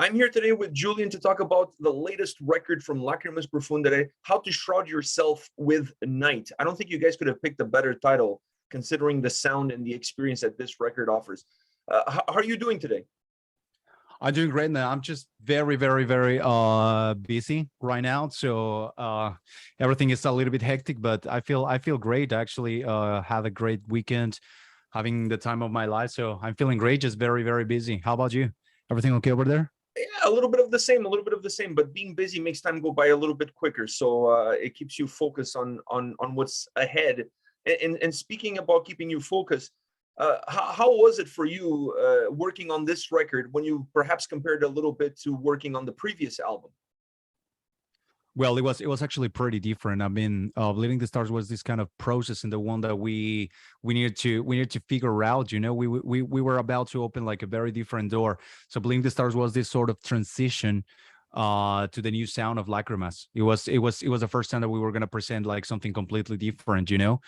I'm here today with Julian to talk about the latest record from Lacrimas Profundere, How to Shroud Yourself with Night. I don't think you guys could have picked a better title considering the sound and the experience that this record offers. How are you doing today? I'm doing great now. I'm just very busy right now. So everything is a little bit hectic, but I feel great. I actually had a great weekend, having the time of my life. So I'm feeling great, just very busy. How about you? Everything okay over there? Yeah, a little bit of the same, but being busy makes time go by a little bit quicker. So it keeps you focused on what's ahead. And speaking about keeping you focused, how was it for you working on this record when you perhaps compared a little bit to working on the previous album? Well, it was actually pretty different. I mean, Bleeding the Stars was this kind of process, and the one that we needed to figure out. You know, we were about to open like a very different door. So Bleeding the Stars was this sort of transition to the new sound of Lacrimas. It was the first time that we were gonna present like something completely different. You know,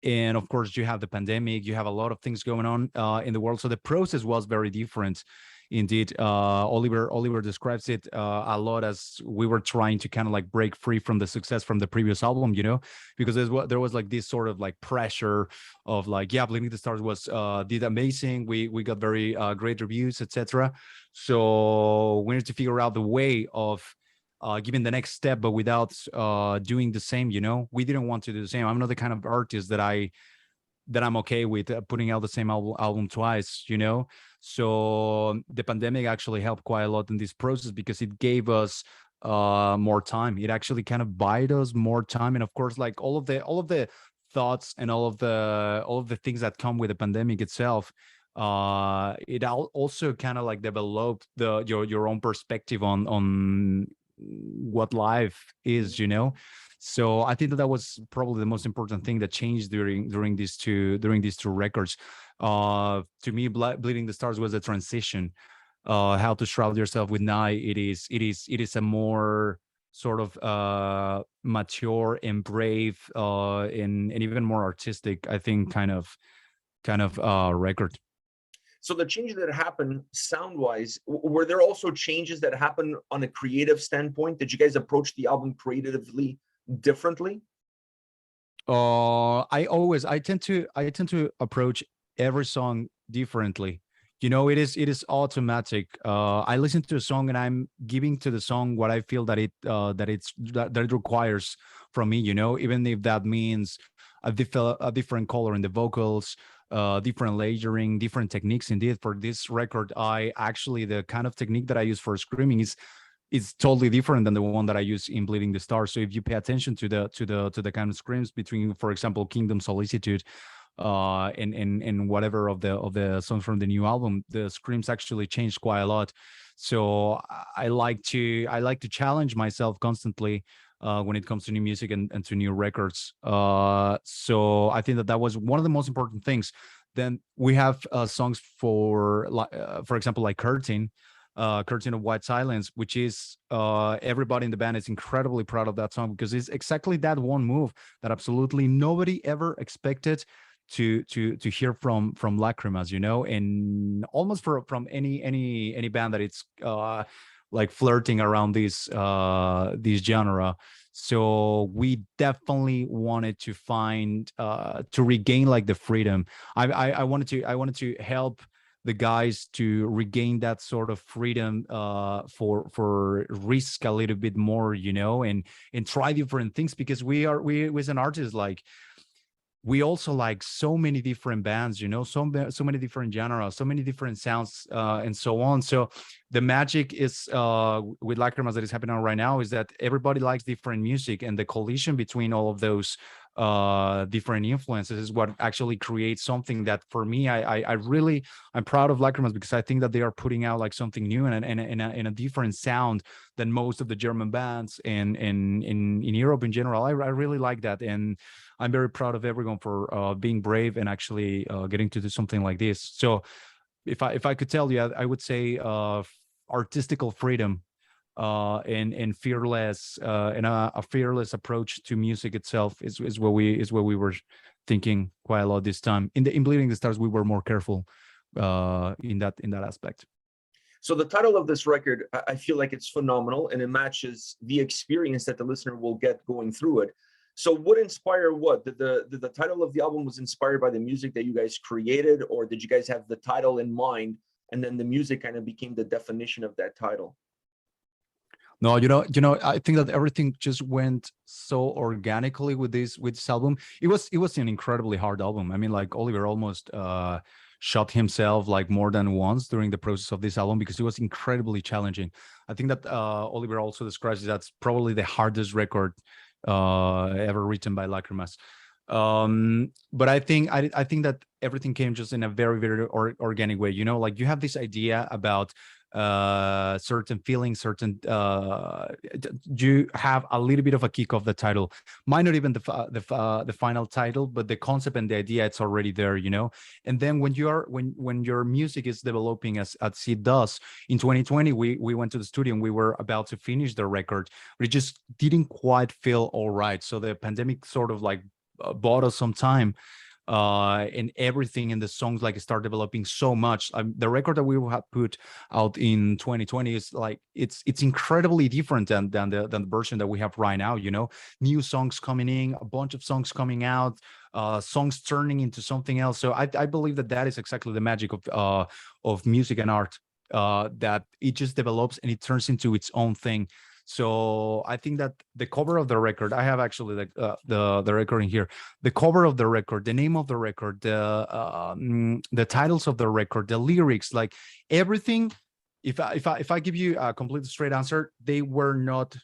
and of course you have the pandemic, you have a lot of things going on in the world, so the process was very different indeed. Oliver describes it a lot as we were trying to kind of like break free from the success from the previous album, you know, because there was like this sort of like pressure of like, yeah, Bleeding the Stars was did amazing, we got very great reviews, etc. So we need to figure out the way of giving the next step, but without doing the same. You know, we didn't want to do the same. I'm not the kind of artist that I'm okay with putting out the same album twice. You know, so the pandemic actually helped quite a lot in this process because it gave us more time. It actually kind of bought us more time, and of course, like all of the thoughts and all of the things that come with the pandemic itself, also kind of like developed your own perspective on what life is, you know. So I think that was probably the most important thing that changed during these two records. To me, Bleeding the Stars was a transition. How to Shroud Yourself with Night, it is a more sort of mature and brave and even more artistic, I think, kind of record. So the changes that happened sound-wise, were there also changes that happened on a creative standpoint? Did you guys approach the album creatively differently? I tend to approach every song differently. You know, it is automatic. I listen to a song and I'm giving to the song what I feel that it requires from me. You know, even if that means a different color in the vocals, different layering, different techniques. Indeed, for this record, the kind of technique that I use for screaming is totally different than the one that I use in Bleeding the Stars. So if you pay attention to the kind of screams between, for example, Kingdom Solicitude, and whatever of the songs from the new album, the screams actually changed quite a lot. So I like to challenge myself constantly when it comes to new music and to new records. So I think that was one of the most important things. Then we have songs for example, like Curtain of White Silence, which is everybody in the band is incredibly proud of that song because it's exactly that one move that absolutely nobody ever expected to hear from Lacrimas, you know, and almost from any band that it's like flirting around this genre. So we definitely wanted to find to regain like the freedom. I wanted to help the guys to regain that sort of freedom for risk a little bit more, you know, and try different things, because we as an artist, like, we also like so many different bands, you know, so many different genres, so many different sounds, and so on. So the magic is with Lacrimas that is happening right now is that everybody likes different music, and the collision between all of those different influences is what actually creates something that, for me, I'm proud of Lacrimas, because I think that they are putting out like something new and a different sound than most of the German bands and in Europe in general. I really like that, and I'm very proud of everyone for being brave and actually getting to do something like this. So if I could tell you, I would say artistical freedom and fearless and a fearless approach to music itself is what we were thinking quite a lot this time. In Bleeding the Stars, we were more careful in that aspect. So the title of this record, I feel like it's phenomenal, and it matches the experience that the listener will get going through it. So what inspired what? Did the title of the album was inspired by the music that you guys created, or did you guys have the title in mind and then the music kind of became the definition of that title? No, I think that everything just went so organically with this album. It was an incredibly hard album. I mean, like Oliver almost shot himself like more than once during the process of this album because it was incredibly challenging. I think that Oliver also describes it that's probably the hardest record ever written by Lacrimas. But I think that everything came just in a very, very organic way. Like you have this idea about certain feelings, certain you have a little bit of a kick of the title, might not even the final title, but the concept and the idea, it's already there. And then when your music is developing as it does in 2020, we went to the studio and we were about to finish the record, but it just didn't quite feel all right. So the pandemic sort of like bought us some time, and everything in the songs like start developing so much. The record that we have put out in 2020 is like it's incredibly different than the version that we have right now. New songs coming in, a bunch of songs coming out, songs turning into something else. So I believe that is exactly the magic of music and art, that it just develops and it turns into its own thing. So I think that the cover of the record, I have actually the record in here. The cover of the record, the name of the record, the titles of the record, the lyrics, like everything. If I give you a complete straight answer, they were not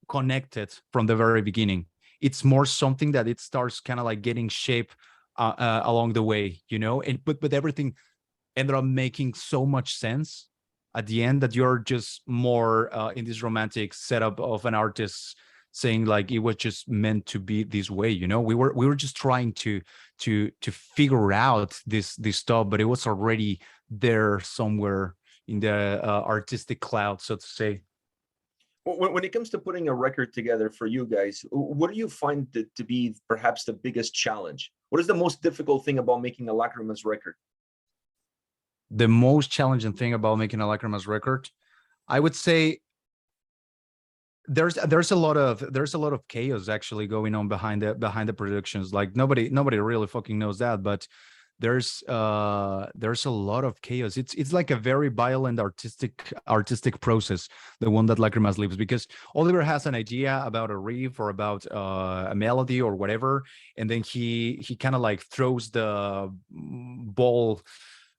connected from the very beginning. It's more something that it starts kind of like getting shape along the way, And but everything ended up making so much sense at the end that you're just more in this romantic setup of an artist saying like it was just meant to be this way. We were just trying to figure out this stuff, but it was already there somewhere in the artistic cloud, so to say. When it comes to putting a record together for you guys, what do you find to be perhaps the biggest challenge? What is the most difficult thing about making a Lacrimas record? The most challenging thing about making a Lacrimas record, I would say there's a lot of chaos actually going on behind the productions. Like nobody really fucking knows that, but there's a lot of chaos. It's like a very violent artistic process, the one that Lacrimas lives, because Oliver has an idea about a riff or about a melody or whatever, and then he kind of like throws the ball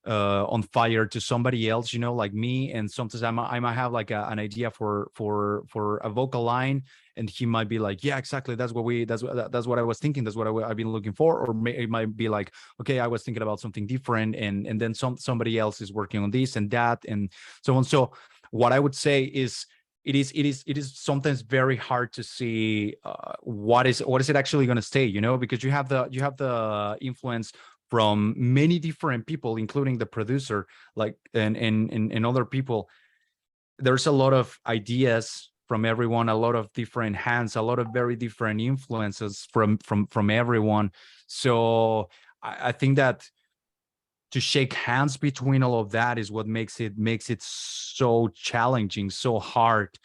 on fire to somebody else, like me. And sometimes I might have like an idea for a vocal line, and he might be like, yeah, exactly, that's what I was thinking, that's what I've been looking for. Or it might be like, okay, I was thinking about something different, and then somebody else is working on this and that and so on. So what I would say is it is sometimes very hard to see what is it actually going to stay, because you have the influence from many different people, including the producer, like and other people. There's a lot of ideas from everyone, a lot of different hands, a lot of very different influences from everyone. So I think that to shake hands between all of that is what makes it so challenging, so hard,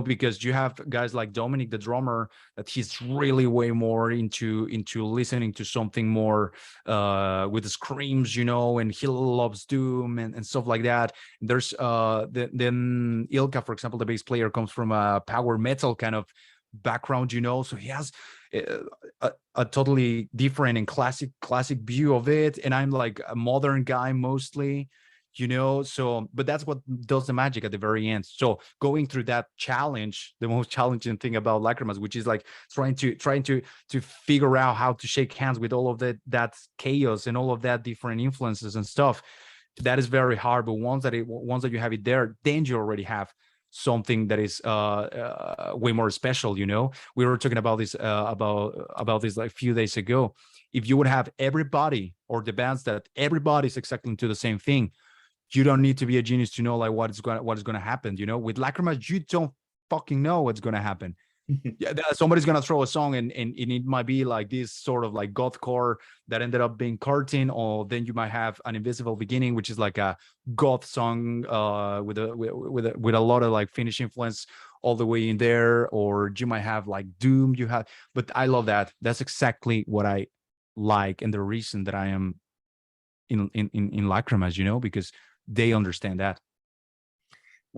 because you have guys like Dominic, the drummer, that he's really way more into listening to something more with the screams, and he loves doom and stuff like that. There's then Ilka, for example, the bass player, comes from a power metal kind of background, so he has a totally different and classic view of it, and I'm like a modern guy mostly, so but that's what does the magic at the very end. So going through that challenge, the most challenging thing about Lacrimas, which is like trying to figure out how to shake hands with all of that chaos and all of that different influences and stuff, that is very hard. But once that you have it there, then you already have something that is way more special. We were talking about this about this like a few days ago. If you would have everybody, or the bands that everybody's exactly into the same thing, you don't need to be a genius to know like what is going to happen. With Lacrimas, you don't fucking know what's going to happen. Yeah, somebody's gonna throw a song, and it might be like this sort of like goth core that ended up being Curtain, or then you might have An Invisible Beginning, which is like a goth song with a lot of like Finnish influence all the way in there, or you might have like Doom. You have, but I love that. That's exactly what I like, and the reason that I am in Lacrimas, because they understand that.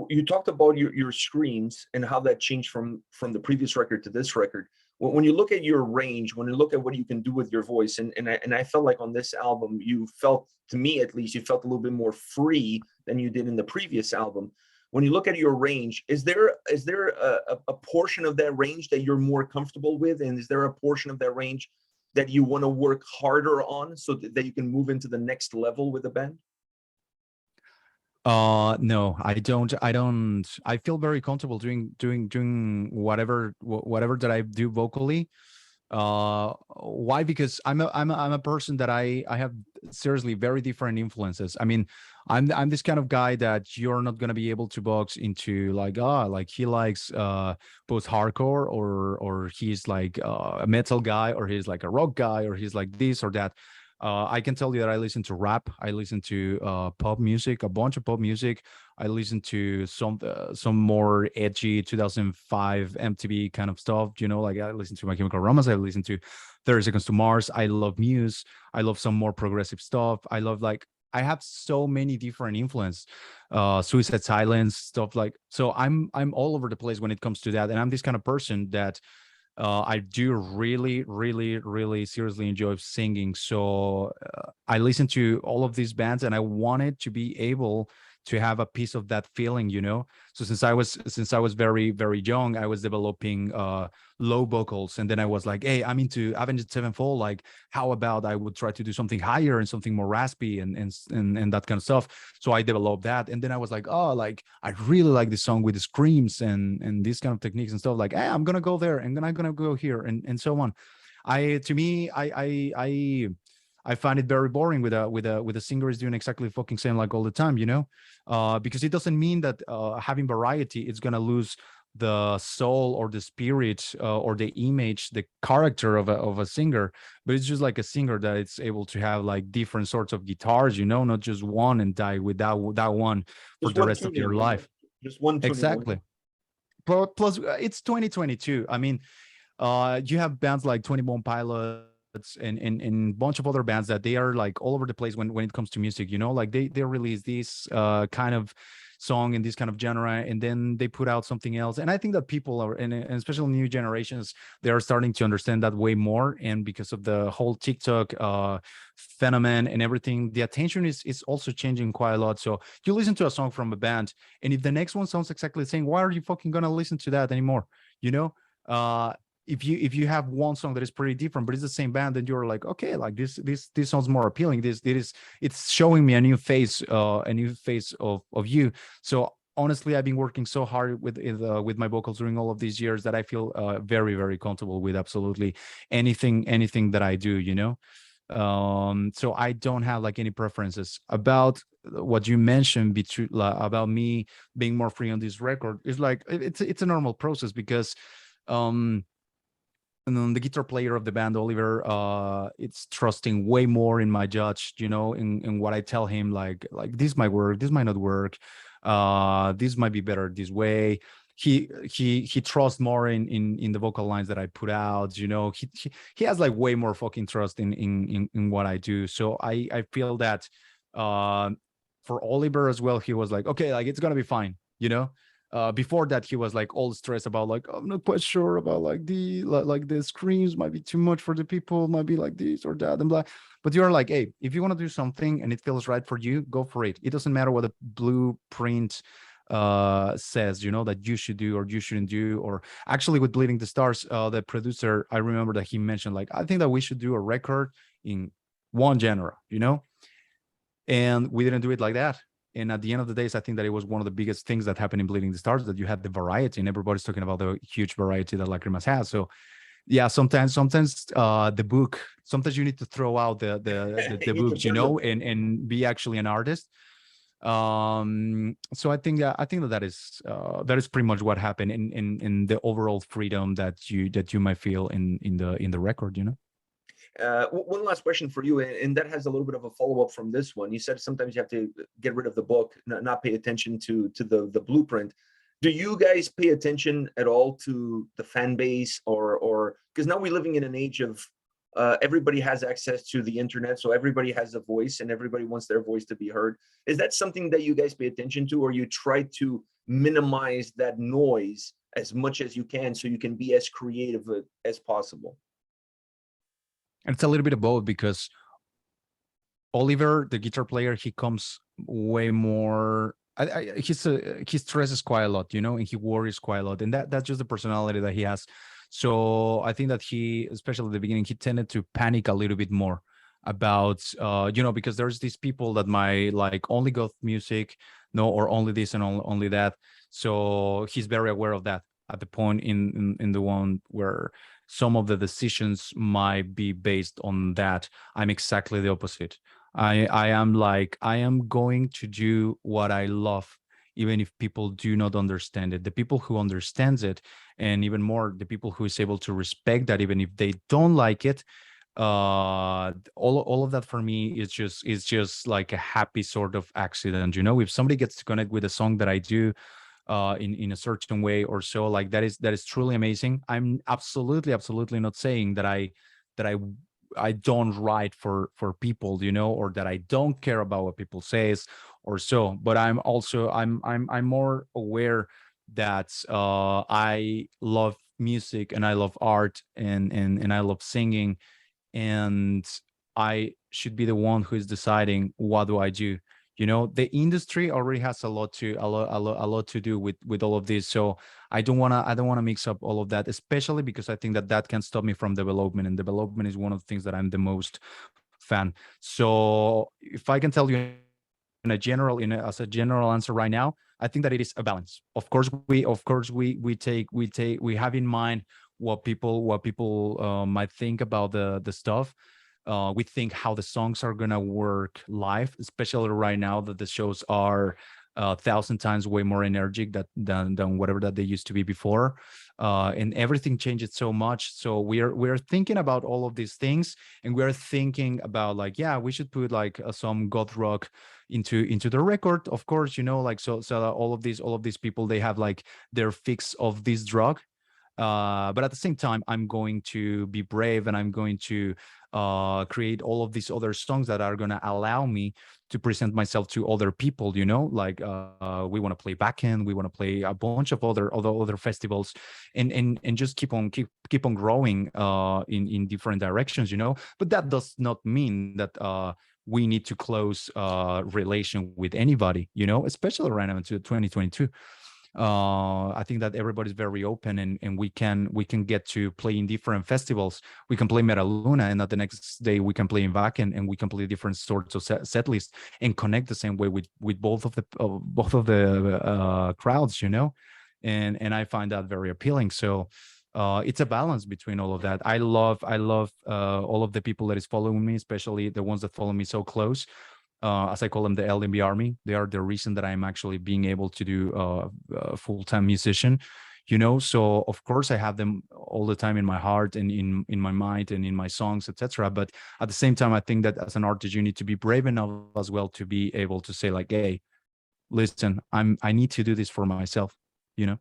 You talked about your screams and how that changed from the previous record to this record. When you look at your range, when you look at what you can do with your voice, and I felt like on this album, you felt, to me at least, you felt a little bit more free than you did in the previous album. When you look at your range, is there a portion of that range that you're more comfortable with, and is there a portion of that range that you want to work harder on so that you can move into the next level with the band? No, I don't. I feel very comfortable doing whatever that I do vocally. Why? Because I'm a person that I have seriously very different influences. I mean, I'm this kind of guy that you're not gonna be able to box into, like, like he likes both hardcore, or he's like a metal guy, or he's like a rock guy, or he's like this or that. I can tell you that I listen to rap, I listen to pop music, a bunch of pop music. I listen to some more edgy 2005 MTV kind of stuff. Like I listen to My Chemical Romance. I listen to 30 Seconds to Mars. I love Muse. I love some more progressive stuff. I love, like, I have so many different influence, Suicide Silence stuff, like, so I'm all over the place when it comes to that. And I'm this kind of person that I do really, really, really seriously enjoy singing. So I listen to all of these bands, and I wanted to be able to have a piece of that feeling. So since I was very, very young, I was developing low vocals, and then I was like, hey, I'm into Avenged Sevenfold. Like, how about I would try to do something higher and something more raspy and that kind of stuff. So I developed that, and then I was like, oh, like, I really like this song with the screams and these kind of techniques and stuff. Like, hey, I'm gonna go there, and then I'm gonna go here, and so on. To me, I find it very boring with a singer is doing exactly fucking same like all the time. Because it doesn't mean that having variety is gonna lose the soul or the spirit or the image, the character of a singer. But it's just like a singer that it's able to have like different sorts of guitars, not just one, and die with that one for Just the one rest of your tuning, life. just one tuning. Exactly. Plus, it's 2022. I mean, you have bands like 21 Pilots and bunch of other bands that they are like all over the place when it comes to music. Like they release this kind of song in this kind of genre, and then they put out something else. And I think that people are, and especially new generations, they are starting to understand that way more. And because of the whole TikTok phenomenon and everything, the attention is also changing quite a lot. So you listen to a song from a band, and if the next one sounds exactly the same, why are you fucking gonna listen to that anymore? you know uh if you have one song that is pretty different, but it's the same band, then you're like, okay, like this sounds more appealing. It's showing me a new face of you. So honestly, I've been working so hard with my vocals during all of these years that I feel very, very comfortable with absolutely anything that I do. So I don't have like any preferences about what you mentioned about me being more free on this record. It's like it's a normal process because um and then the guitar player of the band, Oliver, it's trusting way more in my judge, in what I tell him, like this might work, this might not work, this might be better this way. He trusts more in the vocal lines that I put out. He has like way more fucking trust in what I do. So I feel that uh for Oliver as well, he was like, okay, like it's gonna be fine. Before that, he was like all stressed about, like, I'm not quite sure about like the screams might be too much for the people, might be like this or that and blah. But you're like, hey, if you want to do something and it feels right for you, go for it. It doesn't matter what the blueprint says, that you should do or you shouldn't do. Or actually with Bleeding the Stars, the producer, I remember that he mentioned, like, I think that we should do a record in one genre. And we didn't do it like that. And at the end of the days, I think that it was one of the biggest things that happened in Bleeding the Stars, that you had the variety, and everybody's talking about the huge variety that Lacrimas has. So yeah, sometimes the book, sometimes you need to throw out the You need to books, burn them. and be actually an artist. So I think that is pretty much what happened in the overall freedom that you might feel in the record, you know. One last question for you, and that has a little bit of a follow-up from this one. You said sometimes you have to get rid of the book, not pay attention to the blueprint. Do you guys pay attention at all to the fan base, or because now we're living in an age of everybody has access to the internet, so everybody has a voice and everybody wants their voice to be heard. Is that something that you guys pay attention to, or you try to minimize that noise as much as you can so you can be as creative as possible? And it's a little bit of both, because Oliver, the guitar player, he comes way more. He stresses quite a lot, you know, and he worries quite a lot, and that's just the personality that he has. So I think that he, especially at the beginning, he tended to panic a little bit more about, you know, because there's these people that might like only goth music, no, or only this and only that. So he's very aware of that at the point in the one where some of the decisions might be based on that. I'm exactly the opposite. I am like, I am going to do what I love, even if people do not understand it. The people who understands it, and even more, the people who is able to respect that, even if they don't like it, all of that for me is just like a happy sort of accident, you know. If somebody gets to connect with a song that I do in a certain way or so, like that is truly amazing. I'm absolutely not saying that I don't write for people, you know, or that I don't care about what people says or so. But I'm also I'm more aware that I love music and I love art and I love singing, and I should be the one who is deciding what do I do. You know, the industry already has a lot to do with all of this. So I don't wanna mix up all of that, especially because I think that can stop me from development, and development is one of the things that I'm the most fan. So if I can tell you as a general answer right now, I think that it is a balance. Of course, we have in mind what people might think about the stuff. We think how the songs are gonna work live, especially right now that the shows are 1,000 times way more energetic than whatever that they used to be before, and everything changes so much. So we're thinking about all of these things, and we're thinking about like, yeah, we should put like some goth rock into the record, of course, you know, like so all of these people, they have like their fix of this drug. But at the same time, I'm going to be brave, and I'm going to create all of these other songs that are going to allow me to present myself to other people, you know, like we want to play backend, we want to play a bunch of other festivals, and just keep on growing in different directions, you know. But that does not mean that we need to close relation with anybody, you know, especially right now into 2022. I think that everybody's very open, and we can get to play in different festivals. We can play Metaluna, and at the next day we can play in Wacken, and we can play different sorts of set lists and connect the same way with both of the crowds, you know. And I find that very appealing. So it's a balance between all of that. I love all of the people that is following me, especially the ones that follow me so close. As I call them, the LMB army. They are the reason that I'm actually being able to do a full-time musician, you know. So of course I have them all the time in my heart and in my mind and in my songs, etc. But at the same time, I think that as an artist, you need to be brave enough as well to be able to say like, hey, listen, I need to do this for myself, you know.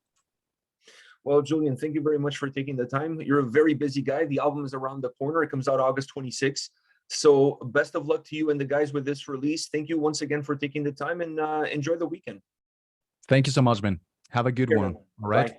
Well, Julian, thank you very much for taking the time. You're a very busy guy. The album is around the corner. It comes out August 26th. So best of luck to you and the guys with this release. Thank you once again for taking the time, and enjoy the weekend. Thank you so much, man. Have a good one. All right. Bye.